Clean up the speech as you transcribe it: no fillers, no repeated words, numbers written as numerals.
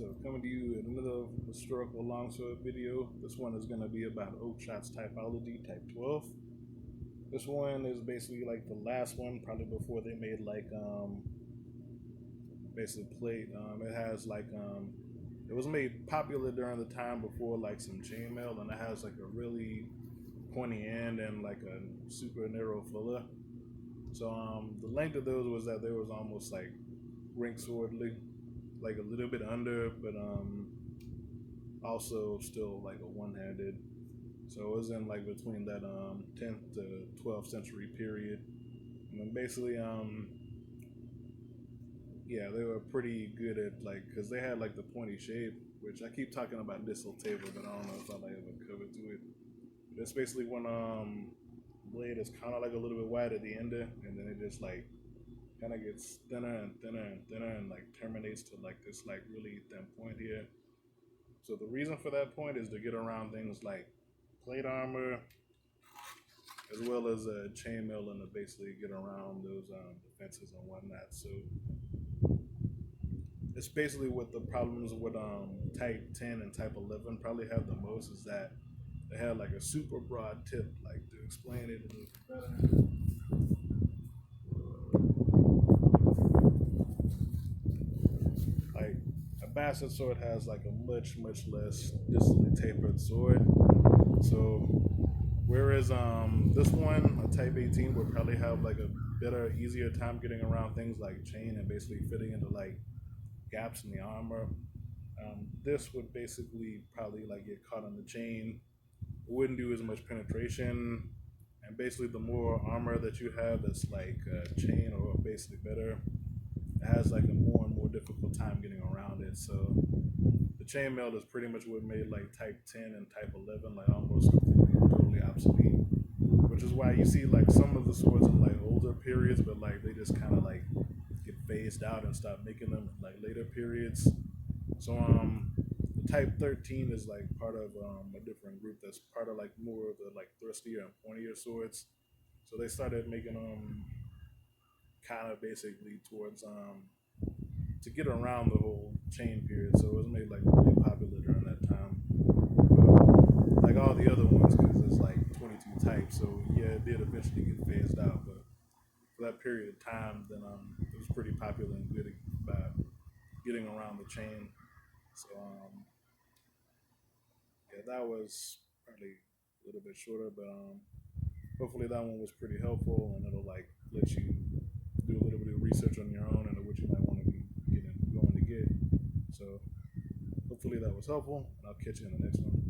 So coming to you in another historical longsword video. This one is going to be about Oakshott's typology, type 12. This one is basically like the last one, probably before they made like basically plate. It has like it was made popular during the time before like some chainmail, and it has like a really pointy end and like a super narrow filler. So the length of those was that there was almost like ring swordly, like a little bit under, but also still like a one-handed. So it was in like between that 10th to 12th century period. And then basically yeah, they were pretty good at like, because they had like the pointy shape, which I keep talking about distal taper, but I don't know if I'll ever cover to it. But it's basically when blade is kind of like a little bit wide at the end, and then it just like kind of gets thinner and thinner and thinner, and like terminates to like this like really thin point here. So the reason for that point is to get around things like plate armor, as well as chainmail, and to basically get around those defenses and whatnot. So it's basically what the problems with type 10 and type 11 probably have the most, is that they have like a super broad tip. Like, to explain it a little better, like a bastard sword has like a much less distally tapered sword. So whereas this one, a type 18, would probably have like a better, easier time getting around things like chain and basically fitting into like gaps in the armor. This would basically probably like get caught on the chain. It wouldn't do as much penetration, and basically the more armor that you have that's like chain or basically better, it has like a more and more difficult time getting around it. So the chainmail is pretty much what made like type 10 and type 11 like almost completely totally obsolete, which is why you see like some of the swords in like older periods, but like they just kind of like get phased out and stop making them in like later periods. So the type 13 is like part of a different group that's part of like more of the like thrustier and pointier swords. So they started making them kind of basically towards to get around the whole chain period. So it was made like really popular during that time, like all the other ones, because it's like 22 types. So yeah, it did eventually get phased out, but for that period of time, then it was pretty popular and good about getting around the chain. So yeah, that was probably a little bit shorter, but hopefully that one was pretty helpful, and it'll like let you do a little bit of research on your own and what you might want to be going to get. So hopefully that was helpful, and I'll catch you in the next one.